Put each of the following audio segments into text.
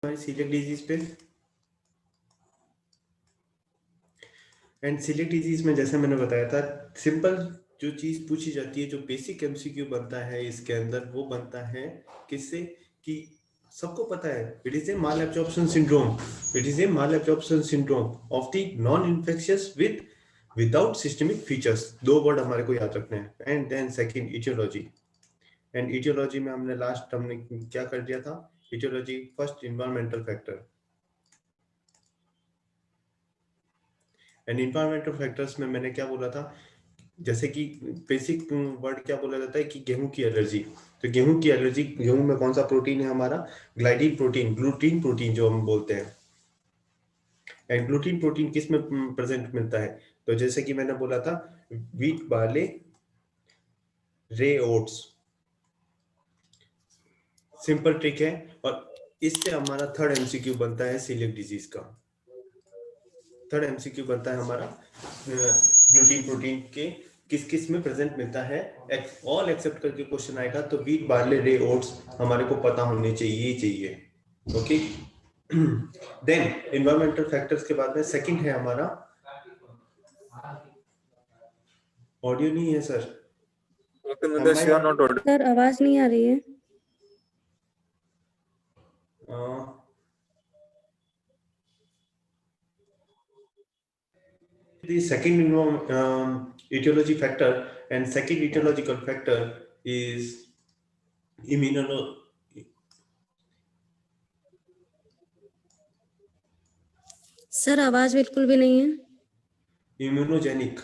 हमारी celiac disease पे। And celiac disease में जैसे मैंने बताया था, सिंपल जो चीज पूछी जाती है, जो बेसिक एमसीक्यू बनता है इसके अंदर, वो बनता है किससे कि सबको पता है, it is a malabsorption syndrome. It is a malabsorption syndrome of the non infectious without systemic features. दो वर्ड हमारे को याद रखने हैं। And then second, etiology. And etiology में हमने क्या कर दिया था? Etiology first, environmental factor. And environmental factors में मैंने क्या बोला था? जैसे कि बेसिक वर्ड क्या बोला जाता है कि गेहूं की एलर्जी। तो गेहूं की एलर्जी, गेहूं में कौन सा प्रोटीन है हमारा? ग्लाइडिन प्रोटीन, ग्लूटीन प्रोटीन जो हम बोलते हैं। एंड ग्लूटीन प्रोटीन किस में प्रेजेंट मिलता है? तो जैसे कि मैंने बोला था, व्हीट, बार्ले, रे, ओट्स। सिंपल ट्रिक है। और इससे हमारा थर्ड एमसीक्यू बनता है सीलियक डिजीज का। थर्ड एमसीक्यू बनता है हमारा ग्लूटीन प्रोटीन के किस किस में प्रेजेंट मिलता है। ऑल एक्सेप्ट करके क्वेश्चन आएगा तो व्हीट, बार्ले, रे, ओट्स हमारे को पता होने चाहिए ही चाहिए। ओके। देन एनवायरमेंटल फैक्टर्स के बाद में सेकंड है हमारा, ऑडियो नहीं है सर। सर आवाज नहीं आ रही है। The second etiology factor and second etiological factor is sir आवाज बिल्कुल भी नहीं है। इम्यूनोजेनिक।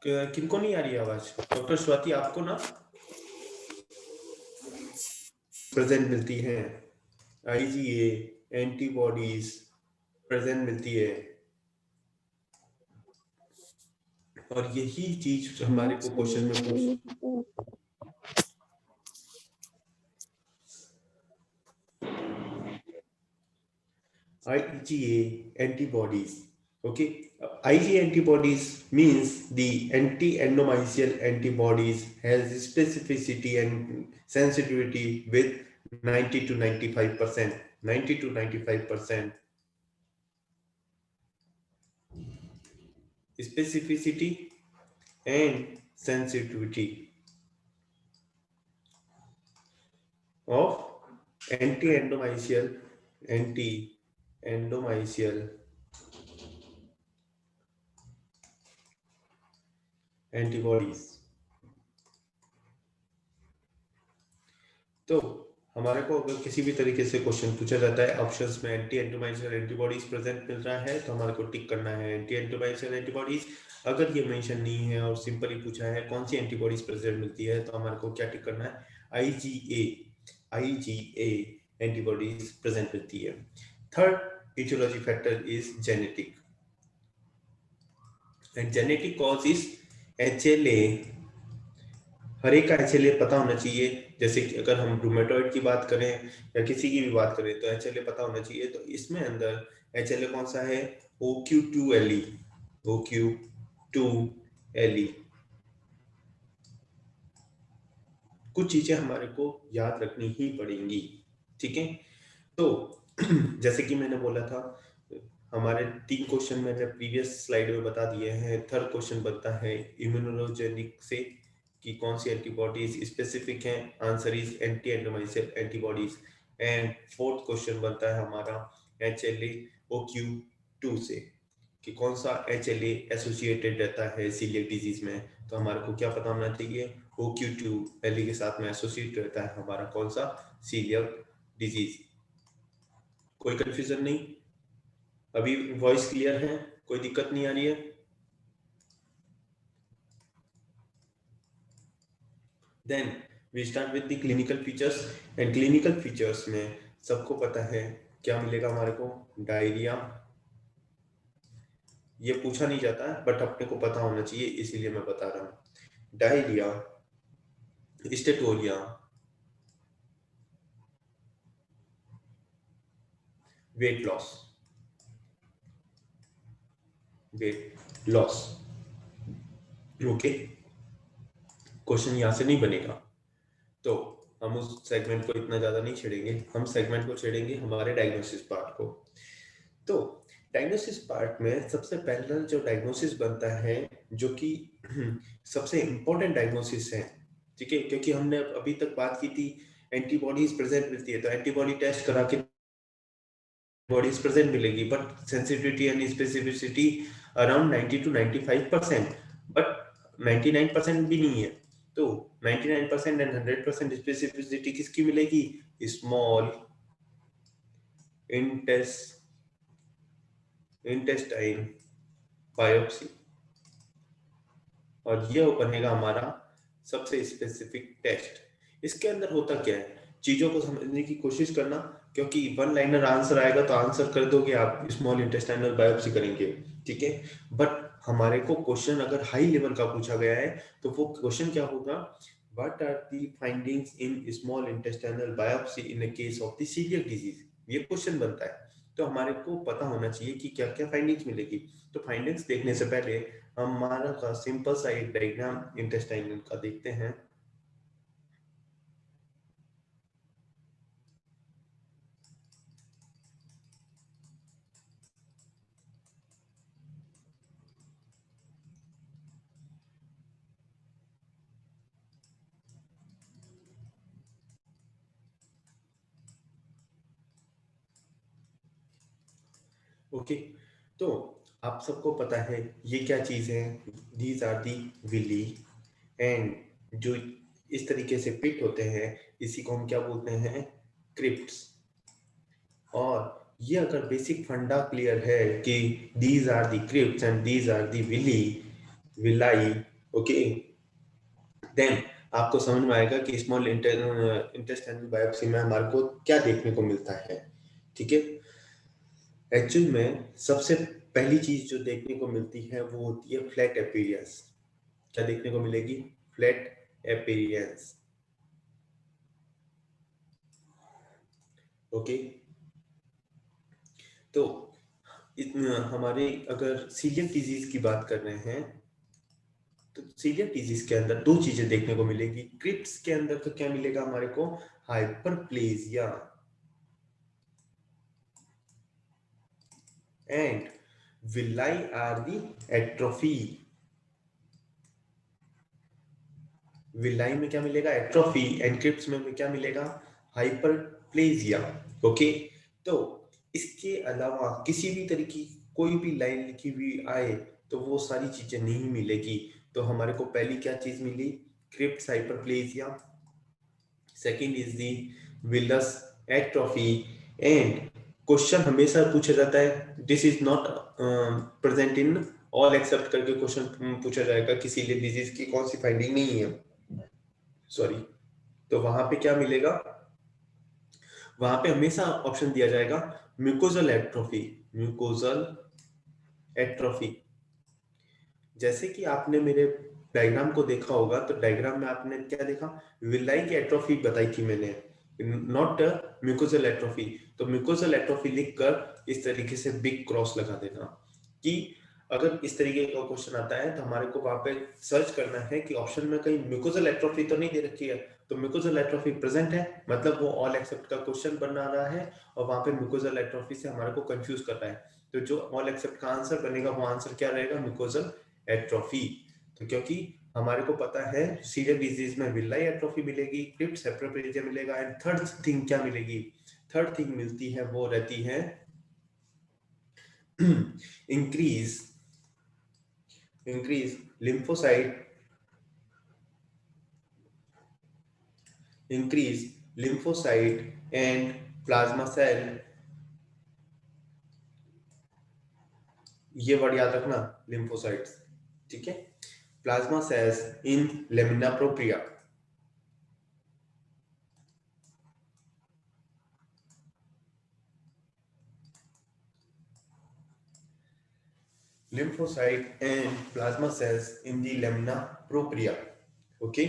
किनको नहीं आ रही आवाज? डॉक्टर स्वाति, आपको ना प्रेजेंट मिलती है आईजीए एंटीबॉडीज प्रेजेंट मिलती है। और यही चीज हमारे को क्वेश्चन में पूछ IgA antibodies. Okay, IgA antibodies means the anti-endomysial antibodies has specificity and sensitivity with 90 to 95%. 90 to 95% specificity and sensitivity of anti-endomysial antibodies। तो हमारे को अगर किसी भी तरीके से क्वेश्चन पूछा जाता है, ऑप्शंस में एंटी एंटीमाइसियल एंटीबॉडीज प्रेजेंट मिल रहा है तो हमारे को टिक करना है एंटी एंटीमाइसियल एंटीबॉडीज। अगर ये मेंशन नहीं है और सिंपली पूछा है कौन सी एंटीबॉडीज प्रेजेंट मिलती है, तो हमारे को क्या टिक करना है? आईजीए एंटीबॉडीज प्रेजेंट मिलती है। Third etiology factor is genetic and genetic cause is HLA। हर एक का HLA पता होना चाहिए। जैसे कि अगर हम रूमेटॉइड की बात करें या किसी की भी बात करें तो HLA पता होना चाहिए। तो इसमें अंदर HLA कौन सा है? OQ2LE। OQ2LE। कुछ चीजें हमारे को याद रखनी ही पड़ेंगी, ठीक है। तो जैसे कि मैंने बोला था, हमारे 3 क्वेश्चन मैंने प्रीवियस स्लाइड में बता दिए हैं। थर्ड क्वेश्चन बनता है इम्यूनोजेनिक से कि कौन सी एंटीबॉडीज स्पेसिफिक हैं। Answer is anti endomysial antibodies. And fourth question बनता है हमारा HLA OQ2 से कि कौन सा HLA एसोसिएटेड रहता है सीलियक डिजीज में। तो हमारे को क्या पता होना चाहिए? OQ2LE के साथ में एसोसिएट रहता है हमारा कौन सा? Celiac disease. कोई कंफ्यूजन नहीं? अभी वॉइस क्लियर है? कोई दिक्कत नहीं आ रही है? Then we start with the clinical features. And clinical features में सबको पता है क्या मिलेगा हमारे को? डायरिया। ये पूछा नहीं जाता है बट अपने को पता होना चाहिए, इसीलिए मैं बता रहा हूं। Diarrhoea, steatorrhoea, weight loss. Okay, question यहां से नहीं बनेगा। तो हम उस सेगमेंट को इतना ज्यादा नहीं छेड़ेंगे, हम सेगमेंट को छेड़ेंगे हमारे डायग्नोसिस पार्ट को। तो डायग्नोसिस पार्ट में सबसे पहला जो डायग्नोसिस बनता है, जो कि सबसे इंपॉर्टेंट डायग्नोसिस है, ठीक है, क्योंकि हमने अभी तक बात की थी एंटीबॉडीज प्रेजेंट मिलती है, तो एंटीबॉडी टेस्ट करा के बॉडीज प्रेजेंट मिलेगी, but sensitivity and specificity around 90 to 95%, but 99% भी नहीं है। तो 99% एंड 100% स्पेसिफिसिटी किसकी मिलेगी? स्मॉल इंटेस्टाइन बायोप्सी, और ये बनेगा हमारा सबसे स्पेसिफिक टेस्ट। इसके अंदर होता क्या है, चीजों को समझने की कोशिश करना, क्योंकि वन लाइनर आंसर आएगा तो आंसर कर दोगे आप, स्मॉल इंटेस्टाइनल बायोप्सी करेंगे, ठीक है। बट हमारे को क्वेश्चन अगर हाई लेवल का पूछा गया है तो वो क्वेश्चन क्या होगा? What are the findings in small intestinal biopsy in a case of the celiac disease, ये क्वेश्चन बनता है। तो हमारे को पता होना चाहिए कि क्या क्या फाइंडिंग्स मिलेगी। तो फाइंडिंग्स देखने से पहले हमारा का सिंपल सा एक डायग्राम इंटेस्टाइनल का देखते हैं। ओके, तो आप सबको पता है ये क्या चीज है? These are the villi, and जो इस तरीके से पिट होते हैं इसी को हम क्या बोलते हैं? क्रिप्ट्स। और ये अगर बेसिक फंडा क्लियर है कि these are the crypts and these are the villi, okay, then आपको समझ में आएगा कि स्मॉल इंटेस्टाइनल बायोप्सी में हमारे को क्या देखने को मिलता है, ठीक है। एक्चुअल में सबसे पहली चीज जो देखने को मिलती है वो होती है फ्लैट अपीयरेंस। क्या देखने को मिलेगी? Flat appearance, okay. तो हमारे अगर सीलियक डिजीज की बात कर रहे हैं तो सीलियक डिजीज के अंदर दो चीजें देखने को मिलेगी। क्रिप्स के अंदर तो क्या मिलेगा हमारे को? Hyperplasia and villi are the atrophy. Villi में क्या मिलेगा? एट्रोफी। एंड क्रिप्स में क्या मिलेगा? Hyperplasia, okay. तो इसके अलावा किसी भी तरीके की कोई भी लाइन लिखी हुई आए तो वो सारी चीजें नहीं मिलेगी। तो हमारे को पहली क्या चीज मिली? Crypts hyperplasia, second is the villus atrophy. And question हमेशा पूछा जाता है, this is not present in all except करके क्वेश्चन पूछा जाएगा किसी डिजीज की कौन सी फाइंडिंग नहीं है, सॉरी। तो वहां पे क्या मिलेगा? वहां पे हमेशा ऑप्शन दिया जाएगा म्यूकोजल एट्रोफी, म्यूकोजल एट्रोफी। जैसे कि आपने मेरे डायग्राम को देखा होगा, तो डायग्राम में आपने क्या देखा? विलाई की एट्रोफी बताई थी मैंने, नॉट म्यूकोजल एट्रोफी। तो म्यूकोजल एट्रोफी लिखकर इस तरीके से बिग क्रॉस लगा देना कि अगर इस तरीके का क्वेश्चन आता है तो हमारे को वहां पे सर्च करना है कि ऑप्शन में कहीं म्यूकोजल एट्रोफी तो नहीं दे रखी है। तो म्यूकोजल एट्रोफी प्रेजेंट है, मतलब वो ऑल एक्सेप्ट का क्वेश्चन बना रहा है, और वहां पे म्यूकोजल एट्रोफी से हमारे को कंफ्यूज कर रहा है। तो जो ऑल एक्सेप्ट का आंसर बनेगा वो आंसर क्या रहेगा? Mucosal atrophy. तो क्योंकि हमारे को पता है सीरियल डिजीज में विलाई एट्रोफी मिलेगी, क्रिप्स हाइपरप्लेजिया मिलेगा, एंड थर्ड थिंग क्या मिलेगी? थर्ड थिंग मिलती है वो रहती है increase increase lymphocyte increase lymphocyte and plasma cell. ये वर्ड याद रखना, लिम्फोसाइट्स, ठीक है। Plasma cells in lamina propria. lymphocyte and plasma cells in the lamina propria, okay.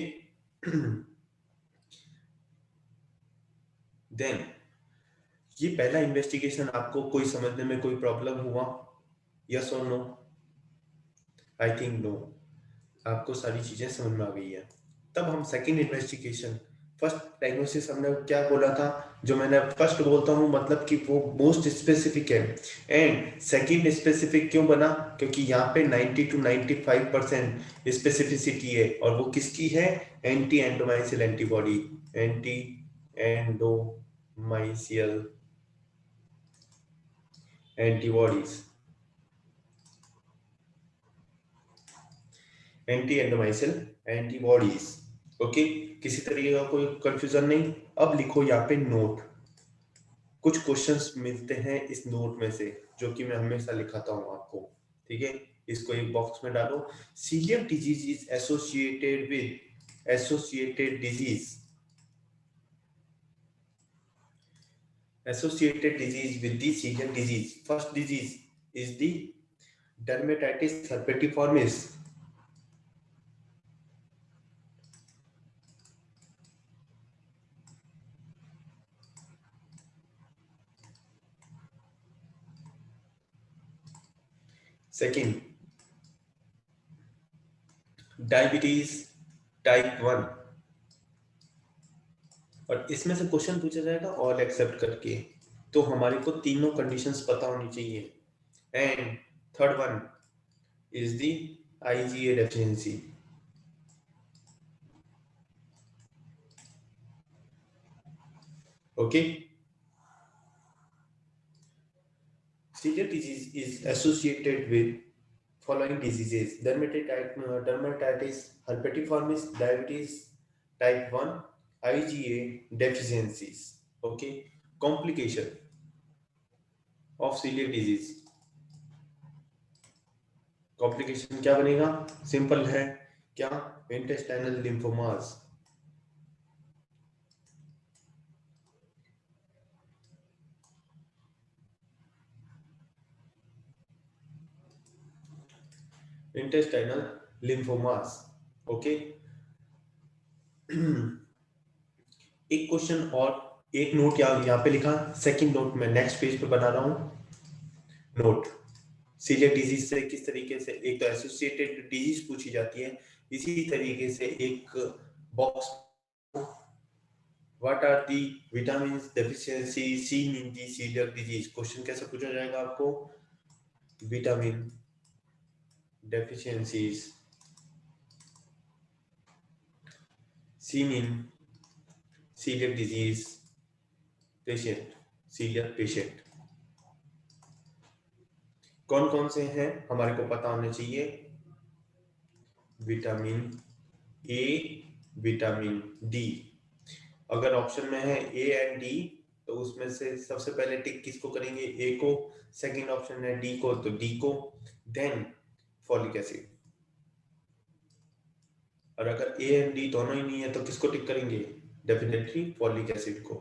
Then ये पहला इन्वेस्टिगेशन आपको कोई समझने में कोई प्रॉब्लम हुआ? यस और नो? आई थिंक नो, आपको सारी चीजें समझ में आ गई है। तब हम सेकंड इन्वेस्टिगेशन फर्स्ट डायग्नोसिस हमने क्या बोला था, जो मैंने फर्स्ट बोलता हूँ मतलब कि वो मोस्ट स्पेसिफिक है। एंड सेकंड स्पेसिफिक क्यों बना, क्योंकि यहाँ पे 90 to 95% स्पेसिफिसिटी है, और वो किसकी है, anti endomysial antibody, anti endomysial antibodies, anti endomysial antibodies. Okay, किसी तरीके का कोई कंफ्यूजन नहीं। अब लिखो यहाँ पे नोट, कुछ क्वेश्चंस मिलते हैं इस नोट में से, जो कि मैं हमेशा लिखाता हूँ आपको, ठीक है। इसको एक बॉक्स में डालो। Celiac disease is associated disease, associated disease with the celiac disease. First disease is the dermatitis herpetiformis. Second, diabetes type 1, और इसमें से क्वेश्चन पूछा जाएगा ऑल एक्सेप्ट करके, तो हमारे को तीनों कंडीशंस पता होनी चाहिए। And third one is the IgA deficiency. Okay, celiac disease is associated with following diseases: dermatitis herpetiformis, diabetes type 1, IgA deficiencies. Okay, complication of celiac disease, complication क्या बनेगा, सिंपल है, क्या, intestinal lymphomas. Intestinal lymphomas. Okay, एक question और एक note यहाँ पे लिखा, सेकंड नोट में नेक्स्ट पेज पे बना रहा हूं। नोट, सीलियक डिजीज से किस तरीके से, एक तो एसोसिएटेड डिजीज पूछी जाती है, इसी तरीके से एक box, what are the vitamin deficiency seen in the celiac disease. Question कैसे पूछा जाएगा आपको, vitamin deficiencies seen in celiac disease patient, celiac patient। कौन कौन से हैं हमारे को पता होने चाहिए, विटामिन ए, विटामिन डी। अगर ऑप्शन में है ए एंड डी, तो उसमें से सबसे पहले टिक किसको करेंगे, ए को। सेकंड ऑप्शन है डी को, तो डी को। Then folic acid. और अगर ए एंड डी दोनों ही नहीं है तो किसको टिक करेंगे, डेफिनेटली फॉलिक एसिड को।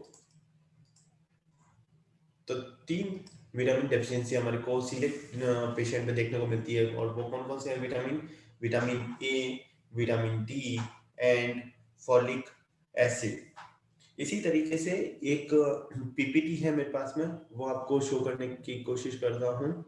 तो तीन विटामिन डेफिशिएंसी हमारे को सिलेक्ट पेशेंट में देखने को मिलती है, और वो कौन कौन से हैं vitamin, vitamin A, vitamin D and folic acid. इसी तरीके से एक पीपीटी है मेरे पास में, वो आपको शो करने की कोशिश करता हूँ।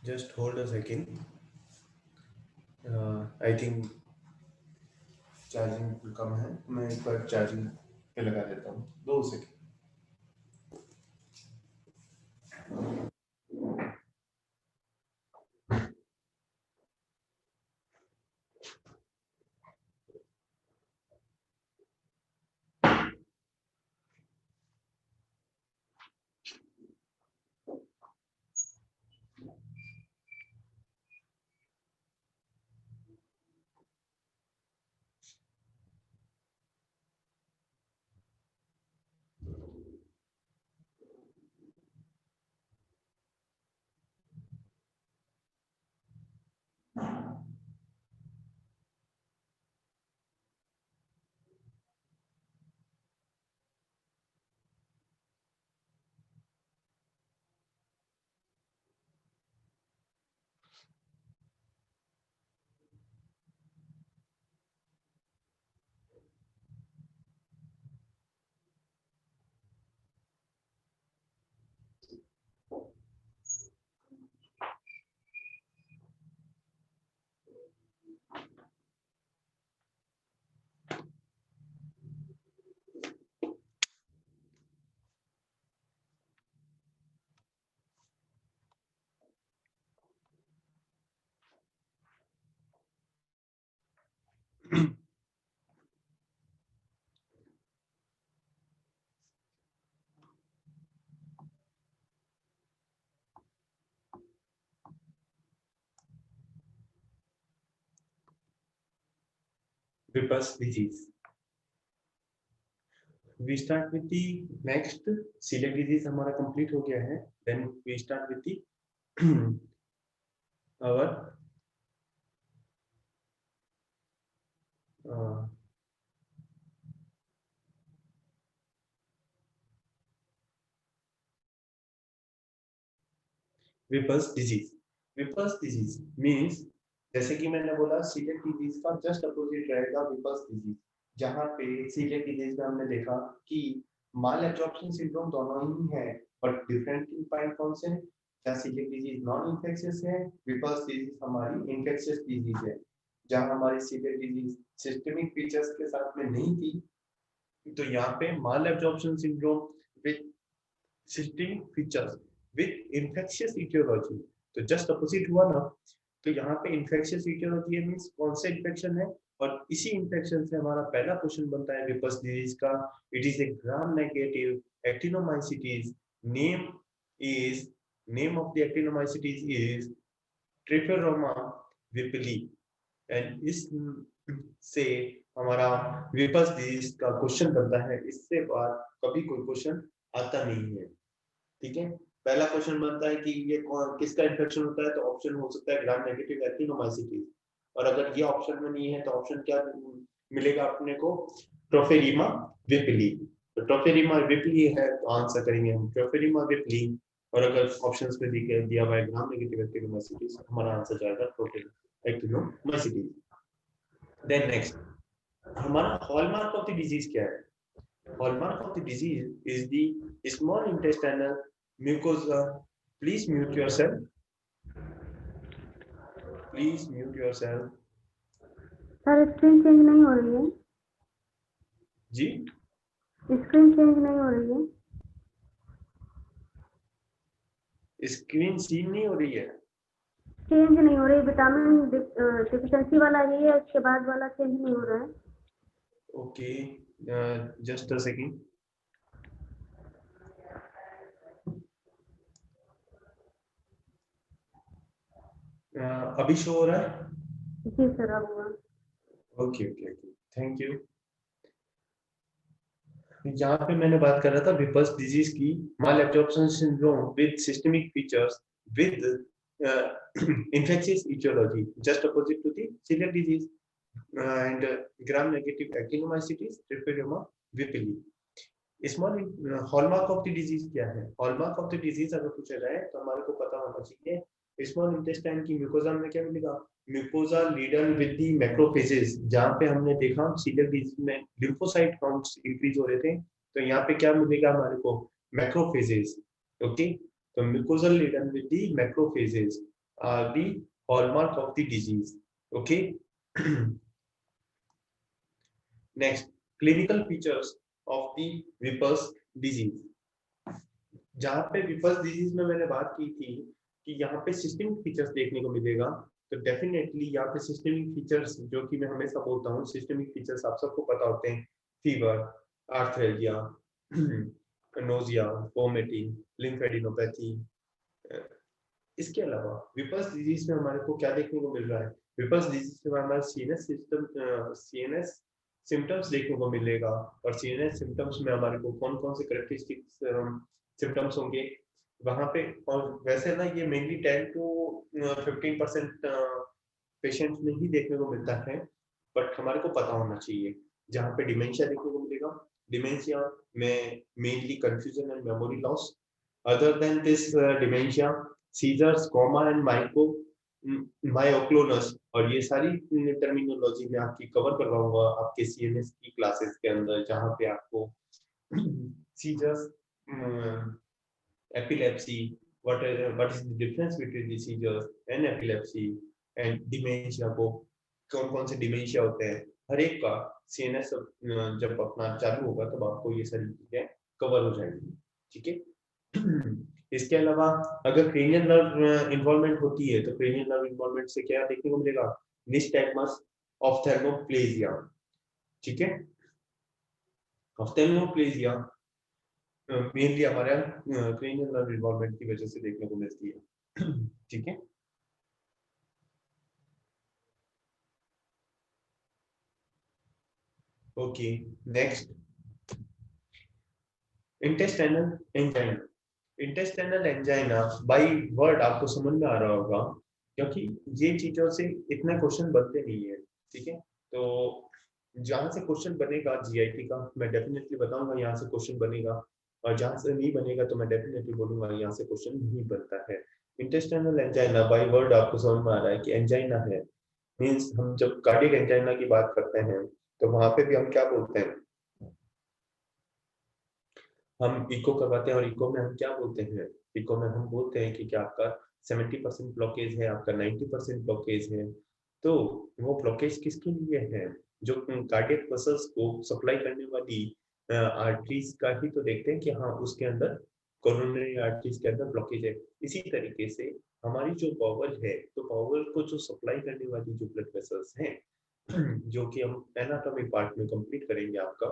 Just hold a second, I think charging कम है, मैं एक बार चार्जिंग पे लगा देता हूँ, 2 second. Vipas disease. We start with the next celiac disease हमारा complete हो गया है. Then we start with the our Whipple's disease. Whipple's disease means जैसे कि मैंने बोला सीलियक डिजीज का जस्ट अपोजिट रहेगा विपर्स डिजीज, जहां पे सीलियक डिजीज में हमने देखा कि माल एब्जॉर्प्शन सिंड्रोम दोनों ही है, बट डिफरेंट पॉइंट कौन से हैं? क्या सीलियक डिजीज नॉन इन्फेक्शियस है, विपर्स डिजीज हमारी इन्फेक्शियस डिजीज है. जहां हमारी सीलियक डिजीज सिस्टमिक फीचर्स के साथ में नहीं थी, तो यहाँ पे malabsorption syndrome with systemic features with infectious aetiology, तो जस्ट अपोजिट हुआ ना. तो यहाँ पे इन्फेक्शियस इटियोलॉजी मींस कौन से इन्फेक्शन है, और इसी इन्फेक्शन से हमारा पहला क्वेश्चन बनता है विपर्स डिजीज का. It is a gram negative actinomycetes. Name of the actinomycetes is Tropheryma whipplei, and इस से हमारा विपर्स डिजीज का क्वेश्चन बनता है. इससे बाद कभी कोई क्वेश्चन आता नहीं है. ठीक है, पहला क्वेश्चन बनता है कि ये किसका इन्फेक्शन होता है, तो ऑप्शन हो सकता है ग्राम नेगेटिव एक्टिनोमाइसिटीज, और अगर ये ऑप्शन में नहीं है तो ऑप्शन क्या मिलेगा अपने को? ट्रोफेरिमा विपिली. तो ट्रोफेरिमा विपिली है, तो आंसर करेंगे हम ट्रोफेरिमा विपिली. और अगर ऑप्शंस में दिया हुआ है ग्राम नेगेटिव एक्टिनोमाइसिटीज, हमारा आंसर जाएगा ट्रोफेरिमा एक्टिनोमाइसिटीज. देन नेक्स्ट हमारा हॉलमार्क ऑफ द डिजीज क्या है? Hallmark of the disease is the small intestinal mucosa. Please mute yourself. Please mute yourself. Sir screen change नहीं हो रही है. जी, स्क्रीन चेंज नहीं हो रही है. स्क्रीन सीन नहीं हो रही है. चेंज नहीं हो रही. विटामिन डिफिशिएंसी वाला ये है, उसके बाद वाला चेंज नहीं हो रहा है. Okay, just a second. अभी शो हो रहा है? जी सर, अब हुआ. Okay okay okay, thank you. यहाँ पे मैंने बात कर रहा था विपर्स डिजीज की. Malabsorption syndrome with systemic features with infectious etiology, just opposite to the celiac disease, and gram negative actinomycetes Treponema vipili. Small hallmark of the disease क्या है? हॉलमार्क ऑफ द डिजीज अगर पूछा जाए तो हमारे को पता होना चाहिए. स्मॉल इंटेस्टाइन की म्यूकोजा में क्या मिलेगा? Mucosa laden with the macrophages. जहां पे हमने देखा सीलियक डिजीज में लिम्फोसाइट काउंट्स इंक्रीज हो रहे थे, तो यहाँ पे क्या मिलेगा हमारे को? मैक्रोफेजेस. ओके, तो mucosa laden with the macrophages are the hallmark of the disease. Okay, next clinical features of the Whipple's disease. जहां पे विपर्स डिजीज में मैंने बात की थी कि यहाँ पे सिस्टमिक फीचर्स देखने को मिलेगा, तो डेफिनेटली यहाँ पे सिस्टमिक फीचर्स, जो कि मैं हमेशा बोलता हूँ सिस्टमिक फीचर्स आप सबको पता होते हैं. Fever, arthralgia, nausea, vomiting, lymphadenopathy. इसके अलावा विपर्स डिजीज में हमारे को क्या देखने को मिल रहा है? विपर्स डिजीज में हमारा सीएनएस सिम्टम्स देखने को मिलेगा, और सीएनएस सिम्टम्स में हमारे को कौन कौन से कैरेक्टरिस्टिक्स सिम्टम्स होंगे वहां पे. और वैसे ना ये मेनली 10 to 15% पेशेंट्स में ही देखने को मिलता है, बट हमारे को पता होना चाहिए. जहाँ पे डिमेंशिया देखने को मिलेगा, डिमेंशिया में mainly confusion and memory loss. Other than this dementia, seizures, coma and myoclonus, और ये सारी टर्मिनोलॉजी में आपकी कवर करवाऊंगा आपके सीएनएस की क्लासेस के अंदर, जहाँ पे आपको seizures, epilepsy, what is the difference between the seizures and epilepsy and dementia को कौन कौन से डिमेंशिया होते हैं, हर एक का सीएनएस जब अपना चालू होगा तब आपको ये सारी चीजें कवर हो जाएंगी, ठीक है। इसके अलावा अगर क्रेनियल नर्व इन्वॉल्वमेंट होती है तो क्रेनियल नर्व इन्वॉल्वमेंट से क्या देखने को मिलेगा, निस्टैग्मस ऑफ्थेल्मोप्लेजिया, ठीक है। ऑफ्थेल्मोप्लेजिया मेनली हमारे क्रेनियल नर्व इन्वॉल्वमेंट की वजह से देखने को मिलती है, ठीक है। Okay, next intestinal angina. Intestinal angina by word आपको समझ में आ रहा होगा, क्योंकि ये चीजों से इतने क्वेश्चन बनते नहीं है, ठीक है। तो जहां से क्वेश्चन बनेगा जीआईटी का मैं डेफिनेटली बताऊंगा यहाँ से क्वेश्चन बनेगा, और जहां से नहीं बनेगा तो मैं डेफिनेटली बोलूंगा यहाँ से क्वेश्चन नहीं बनता है। इंटेस्टाइनल एंजाइना बाय वर्ड आपको समझ में आ रहा है कि एंजाइना है, मींस हम जब कार्डियक एंजाइना की बात करते हैं तो वहां पे भी हम क्या बोलते हैं, हम इको करवाते हैं और इको में हम क्या बोलते हैं, इको में हम बोलते हैं कि क्या आपका 70% ब्लॉकेज है, आपका 90% ब्लॉकेज है। तो वो ब्लॉकेज किसके लिए है, जो कार्डियक मसल्स को सप्लाई करने वाली आर्टरीज का ही तो देखते हैं कि हाँ उसके अंदर कोरोनरी आर्टरीज के अंदर ब्लॉकेज है। इसी तरीके से हमारी जो बाउल है, तो बाउल को जो सप्लाई करने वाली जो ब्लड वेसल्स हैं, जो कि हम एनाटॉमी पार्ट में कंप्लीट करेंगे आपका,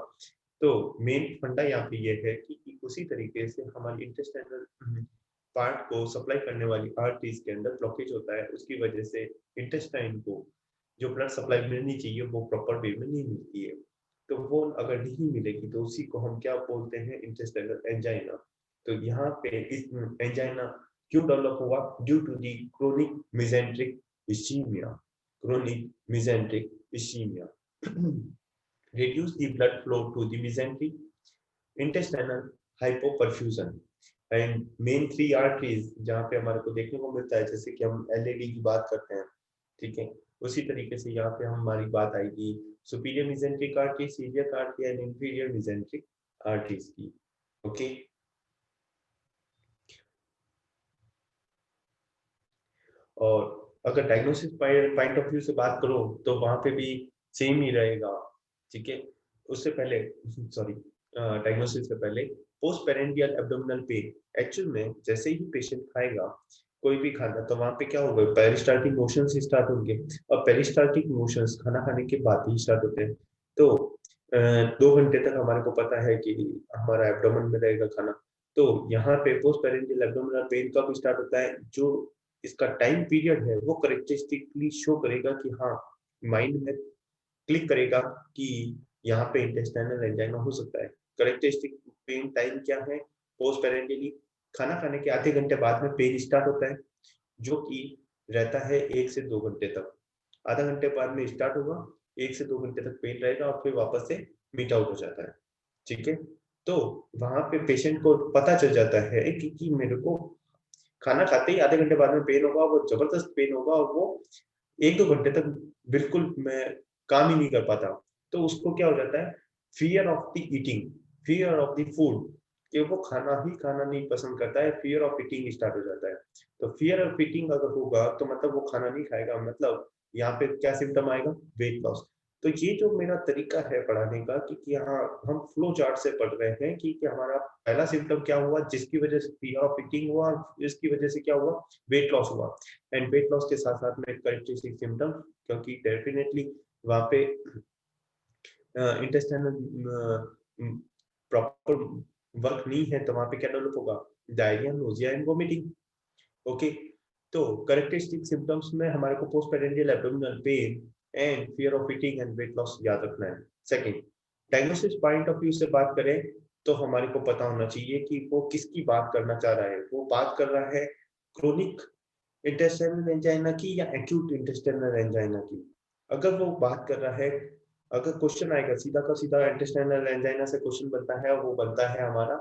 तो मेन फंडा यहाँ पे ये है कि उसी तरीके से हमारी इंटेस्टाइनल पार्ट को सप्लाई करने वाली आर्टरीज के अंदर ब्लॉकेज होता है, उसकी वजह से इंटेस्टाइन को जो ब्लड सप्लाई मिलनी चाहिए वो प्रॉपर वे में नहीं मिलती है। तो वो अगर नहीं मिलेगी तो उसी को हम क्या बोलते हैं, इंटेस्टाइनल एंजाइना। तो यहाँ पे इस एंजाइना क्यों डेवलप हुआ, due to the chronic mesenteric ischaemia, chronic mesenteric ischaemia reduce the blood flow to the mesentery, intestinal hypoperfusion and main three arteries जहाँ पे हमारे को देखने को मिलता है, जैसे कि हम एलएडी की बात करते हैं, ठीक है। उसी तरीके से यहाँ पे हमारी बात आएगी superior mesenteric artery, celiac artery and inferior mesenteric arteries की, ओके। और अगर डायग्नोसिस पॉइंट ऑफ व्यू से बात करो तो वहां पे भी सेम ही रहेगा, ठीक है। उससे पहले सॉरी, डायग्नोसिस से पहले post prandial abdominal pain, actual में जैसे ही पेशेंट खाएगा कोई भी खाना तो वहां पे क्या होगा, पेरिस्टाल्टिक मोशंस स्टार्ट होंगे, और पेरिस्टाल्टिक मोशंस खाना खाने के बाद ही स्टार्ट होते हैं। तो 2 घंटे तक हमारे को पता है कि हमारा एब्डोमेन में रहेगा खाना। तो यहाँ पे पोस्ट पेरेंडियल एब्डोमिनल पेन कब स्टार्ट होता है, जो इसका टाइम पीरियड है वो करेक्टरिस्टिकली शो करेगा कि हाँ माइंड में क्लिक करेगा कि यहाँ पे इंटेस्टाइनल एंजाइना हो सकता है। करेक्टरिस्टिक पेन टाइम क्या है, पोस्ट पेरेंटली खाना खाने के आधे घंटे बाद में पेन स्टार्ट होता है, जो कि रहता है 1 से 2 घंटे तक। आधा घंटे बाद में स्टार्ट होगा, 1 से 2 घंटे तक पेन रहेगा और फिर वापस से मीट आउट हो जाता है, ठीक है। तो वहां पे पेशेंट को पता चल जाता है कि मेरे को खाना खाते ही आधे घंटे बाद में पेन होगा, वो जबरदस्त पेन होगा और वो 1-2 घंटे तक बिल्कुल मैं काम ही नहीं कर पाता। तो उसको क्या हो जाता है, fear of the eating, fear of the food, कि वो खाना ही खाना नहीं पसंद करता है, फियर ऑफ ईटिंग स्टार्ट हो जाता है। तो फियर ऑफ ईटिंग अगर होगा तो मतलब वो खाना नहीं खाएगा, मतलब यहाँ पे क्या सिम्टम आएगा, वेट लॉस। तो ये जो मेरा तरीका है पढ़ाने का कि हाँ हम फ्लो चार्ट से पढ़ रहे हैं कि हमारा पहला सिम्टम क्या हुआ जिसकी वजह से फियर ऑफ ईटिंग हुआ, इसकी वजह से क्या हुआ, वेट लॉस हुआ। एंड वेट लॉस के साथ साथ में करेक्टरिस्टिक सिम्टम, क्योंकि डेफिनेटली वहाँ पे इंटेस्टाइनल प्रॉपर वर्क नहीं है तो वहाँ पे क्या डेवलप होगा, diarrhoea, nausea and vomiting, okay. तो करेक्टरिस्टिक सिम्टम्स में हमारे को post prandial abdominal pain and fear of eating and weight loss याद रखना है। Second, diagnosis point of view से बात करें तो हमारे को पता होना चाहिए कि वो किसकी बात करना चाह रहा है, वो बात कर रहा है क्रोनिक इंटेस्टाइनल एंजाइना की या एक्यूट इंटेस्टाइनल एंजाइना की। अगर वो बात कर रहा है, अगर क्वेश्चन आएगा सीधा का सीधा इंटेस्टाइनल एंजाइना से क्वेश्चन बनता है, वो बनता है हमारा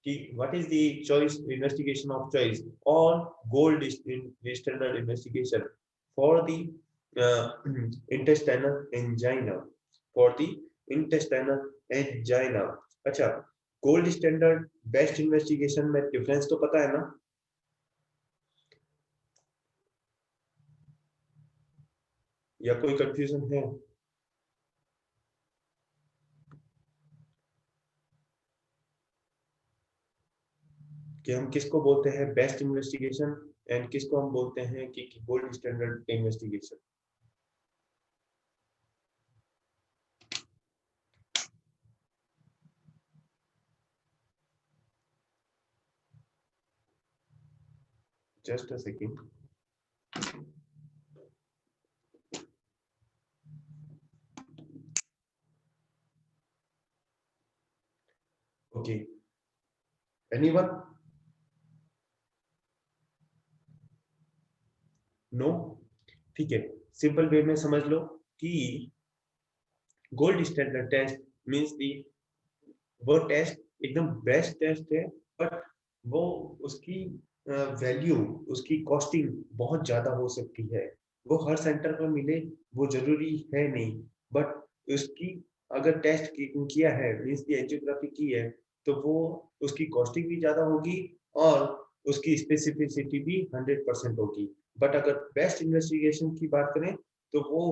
कि what is the choice investigation of choice और gold standard investigation for the intestinal angina, for the intestinal angina. अच्छा, गोल्ड स्टैंडर्ड बेस्ट इन्वेस्टिगेशन में डिफरेंस तो पता है ना, या कोई कंफ्यूजन है? कि हम किसको बोलते हैं बेस्ट इन्वेस्टिगेशन एंड किसको हम बोलते हैं कि gold standard investigation? Just a second. Okay, anyone? No? ठीक है, सिंपल वे में समझ लो कि gold standard test means the वो टेस्ट एकदम बेस्ट टेस्ट है, बट वो उसकी वैल्यू, उसकी कॉस्टिंग बहुत ज्यादा हो सकती है. वो हर सेंटर पर मिले वो जरूरी है नहीं, बट उसकी अगर टेस्ट किया है मींस की एंजियोग्राफी की है तो वो उसकी कॉस्टिंग भी ज्यादा होगी और उसकी स्पेसिफिसिटी भी 100% होगी. बट अगर बेस्ट इन्वेस्टिगेशन की बात करें तो वो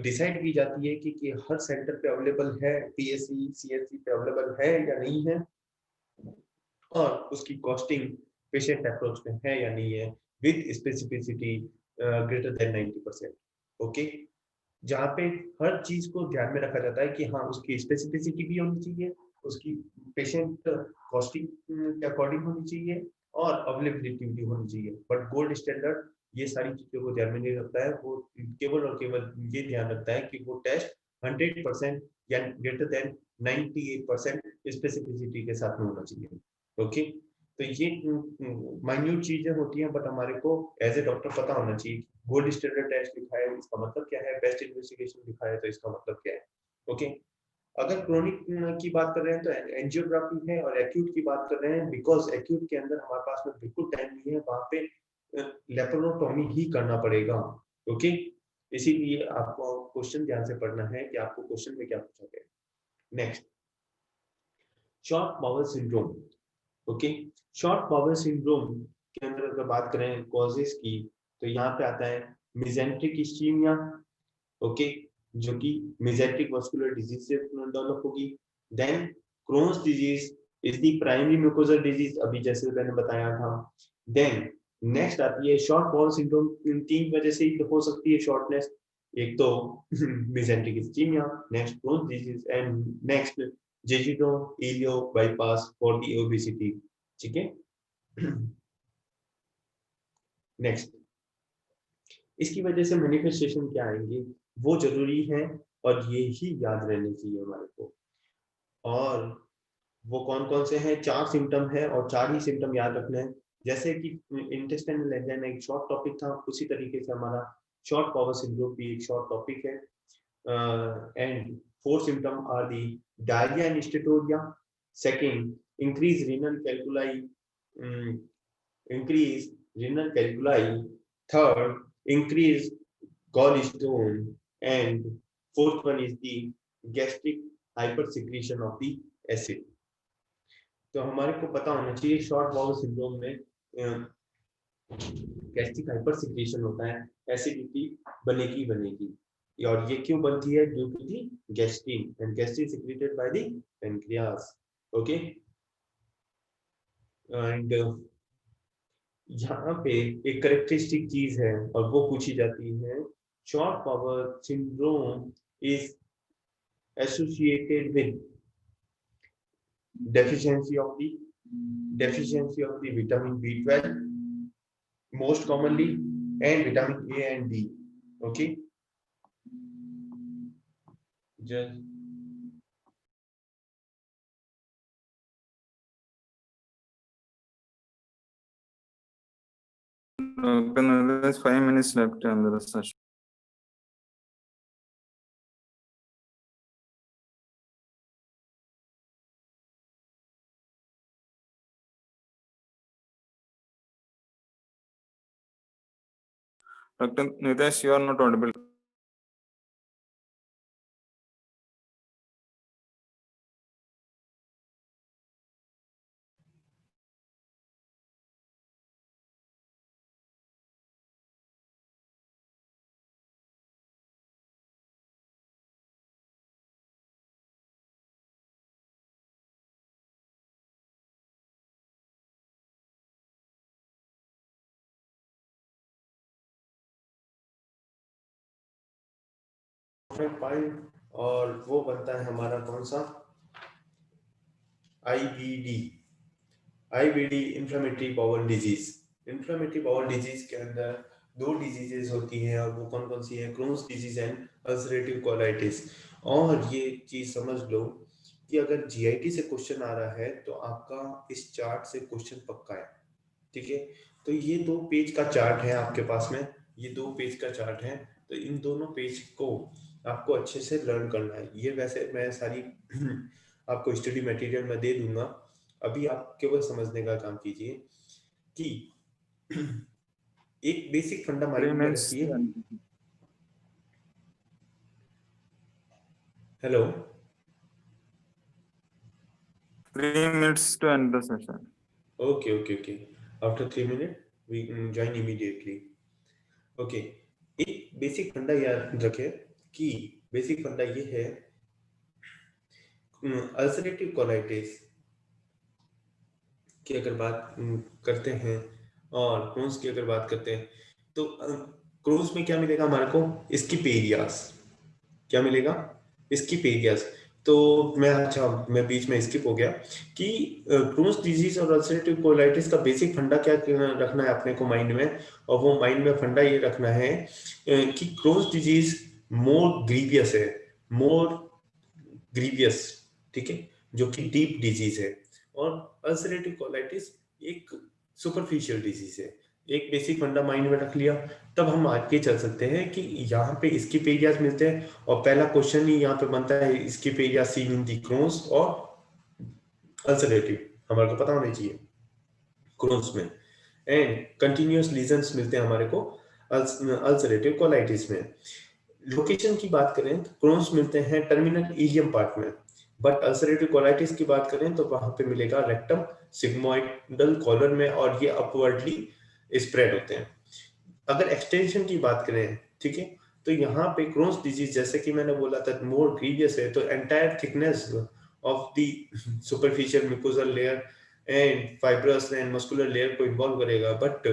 डिसाइड की जाती है कि हर सेंटर पे अवेलेबल है, पीएससी सीएससी पे अवेलेबल है या नहीं है, और उसकी कॉस्टिंग पेशेंट अप्रोच में है या नहीं है, with specificity greater than 90%. Okay, जहाँ पे हर चीज को ध्यान में रखा जाता है कि हाँ उसकी स्पेसिफिसिटी भी होनी चाहिए, उसकी पेशेंट कॉस्टिंग के अकॉर्डिंग होनी चाहिए और अवेलेबिलिटी भी होनी चाहिए. बट गोल्ड स्टैंडर्ड ये सारी चीजों को ध्यान में नहीं रखता है, वो केवल और केवल ये ध्यान रखता है कि वो टेस्ट 100% या ग्रेटर देन 98% स्पेसिफिसिटी के साथ में होना चाहिए. ओके, तो ये माइन्यूट चीजें होती हैं, बट हमारे को एज ए डॉक्टर पता होना चाहिए गोल्ड स्टैंडर्ड टेस्ट लिखा है इसका मतलब क्या है, बेस्ट इन्वेस्टिगेशन लिखा है तो इसका मतलब क्या है. ओके, अगर क्रोनिक की बात कर रहे हैं तो एंजियोग्राफी है, और एक्यूट की बात कर रहे हैं बिकॉज एक्यूट के अंदर हमारे पास में बिल्कुल टाइम नहीं है, वहां पे लेप्रोटोमी ही करना पड़ेगा. ओके, इसीलिए आपको क्वेश्चन ध्यान से पढ़ना है कि आपको क्वेश्चन में क्या पूछा गया. Next, short bowel syndrome. Okay, short bowel syndrome के अंदर अगर बात करें कॉजेस की तो यहाँ पे आता है मिजेंट्रिक इस्चीमिया. ओके, जो कि मेजेंट्रिक मस्कुलर डिजीज से डेवलप होगी. Then Crohn's disease is the primary mucosal disease, अभी जैसे मैंने बताया था. देन नेक्स्ट आती है शॉर्ट बाउल सिंड्रोम. इन तीन वजह से ही हो सकती है शॉर्टनेस. एक तो mesenteric ischaemia, next Crohn's disease and next jejuno ileal bypass for the obesity. ठीक है. नेक्स्ट, इसकी वजह से मैनिफेस्टेशन क्या आएंगे वो जरूरी है और ये ही याद रहने चाहिए हमारे को. और वो कौन कौन से हैं, चार सिम्टम है और चार ही सिम्टम याद रखना है. जैसे कि इंटेस्टाइनल एंजाइना एक शॉर्ट टॉपिक था, उसी तरीके से हमारा शॉर्ट बाउल सिंड्रोम भी एक शॉर्ट टॉपिक है. And four symptom are the diarrhoea and steatorrhoea. Second, increase renal calculi, increase renal calculi. Third, increase gallstone. And fourth one is the gastric hypersecretion of the acid. तो हमारे को पता होना चाहिए short bowel syndrome में gastric हाइपरसिक्रेशन होता है, acidity बनेगी बनेगी. और ये क्यों बनती है, due to the gastrin, and gastrin secreted by the pancreas. Okay, and यहाँ पे एक करेक्टरिस्टिक चीज है और वो पूछी जाती है, short power syndrome is associated with deficiency of the vitamin B12 most commonly, and vitamin A and D. Okay, just there's 5 minutes left on the session. Dr. Nitesh, you are not audible. और वो बनता है हमारा कौन सा, IBD, inflammatory bowel disease. Inflammatory bowel disease के अंदर 2 diseases होती हैं, और वो कौन कौन सी है, Krones disease and ulcerative colitis. और ये चीज समझ लो कि अगर जीआईटी से क्वेश्चन आ रहा है तो आपका इस चार्ट से क्वेश्चन पक्का है, ठीक है। तो ये 2 पेज का चार्ट है आपके पास में, ये 2 पेज का चार्ट है, तो इन दोनों पेज को आपको अच्छे से लर्न करना है। ये वैसे मैं सारी आपको स्टडी मटेरियल में दे दूंगा, अभी आप केवल समझने का काम कीजिए कि एक बेसिक फंडा माइंड में रखिए। Hello, 3 minutes to end the session. okay. After 3 minutes we join immediately. Okay, एक बेसिक फंडा याद रखें कि बेसिक फंडा ये है, अल्सरेटिव कोलाइटिस की अगर बात करते हैं और क्रोन्स की अगर बात करते हैं, तो क्रोन्स में क्या मिलेगा हमारे को, स्किप एरियाज। क्या मिलेगा, स्किप एरियाज। तो मैं बीच में स्किप हो गया कि क्रोन्स डिजीज और अल्सरेटिव कोलाइटिस का बेसिक फंडा क्या रखना है अपने को माइंड में, और वो माइंड में फंडा ये रखना है कि क्रोन्स डिजीज मोर ग्रीवियस, ठीक है, जो कि डीप डिजीज है, और अल्सरेटिव कोलाइटिस एक सुपरफिशियल डिजीज है। एक बेसिक फंडा माइंड में रख लिया, तब हम आगे चल सकते हैं कि यहाँ पे स्किप एरियाज मिलते हैं, और पहला क्वेश्चन ही यहाँ पे बनता है, skip area seen in the Crohn's और अल्सरेटिव, हमारे को पता होना चाहिए क्रोन्स में, एंड कंटिन्यूअस लीजन्स मिलते हैं हमारे को अल्सरेटिव कोलाइटिस में। लोकेशन की बात करें तो क्रोन्स मिलते हैं टर्मिनल इलियम पार्ट में, बट अल्सरेटिव कोलाइटिस की बात करें तो वहां पे मिलेगा रेक्टम, सिग्मोइडल कॉलर में, और ये अपवर्डली स्प्रेड होते हैं। अगर एक्सटेंशन की बात करें, ठीक है, तो यहाँ पे क्रोन्स डिजीज जैसे कि मैंने बोला था मोर ग्रीवियस है, तो entire thickness of the superficial mucosal layer and fibrous and muscular layer को इन्वॉल्व करेगा। बट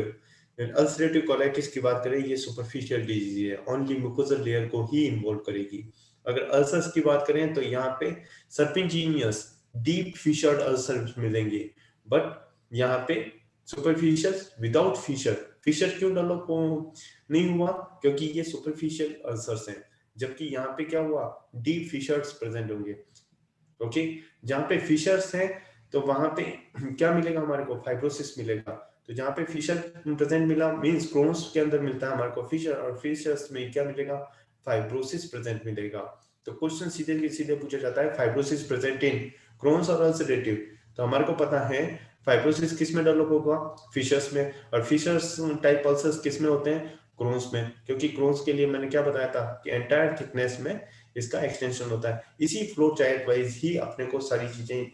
अल्सरेटिव कोलाइटिस की बात करें, ये सुपरफिशियल डिजीज है, ओनली म्यूकोजल लेयर को ही इन्वॉल्व करेगी। अगर अल्सर्स की बात करें तो यहाँ पे सर्पिंजीनियस डीप फिशर्ड अल्सर्स मिलेंगे, बट यहाँ पे सुपरफिशियल विदाउट फिशर क्यों डेवलप नहीं हुआ, क्योंकि ये सुपरफिशियल अल्सर्स हैं, जबकि यहाँ पे क्या हुआ, डीप फिशर्स प्रेजेंट होंगे। ओके, जहाँ पे फिशर्स हैं तो वहां पे क्या मिलेगा हमारे को, फाइब्रोसिस मिलेगा। तो जहाँ पे फिशर प्रेजेंट मिला मींस क्रोन्स के अंदर मिलता है हमारे को फिशर, और फिशर्स में क्या मिलेगा, फाइब्रोसिस प्रेजेंट मिलेगा। तो क्वेश्चन सीधे पूछा जाता है, फाइब्रोसिस प्रेजेंट इन क्रोन्स और अल्सरेटिव, तो हमारे को पता है फाइब्रोसिस किस में डेवलप होगा, फिशर्स में, और फिशर्स टाइप अल्सर्स किस में होते हैं, क्रोन्स में, क्योंकि क्रोन्स के लिए मैंने क्या बताया था कि एंटायर थिकनेस में इसका एक्सटेंशन होता है। इसी फ्लो चार्ट वाइज ही अपने को सारी चीजें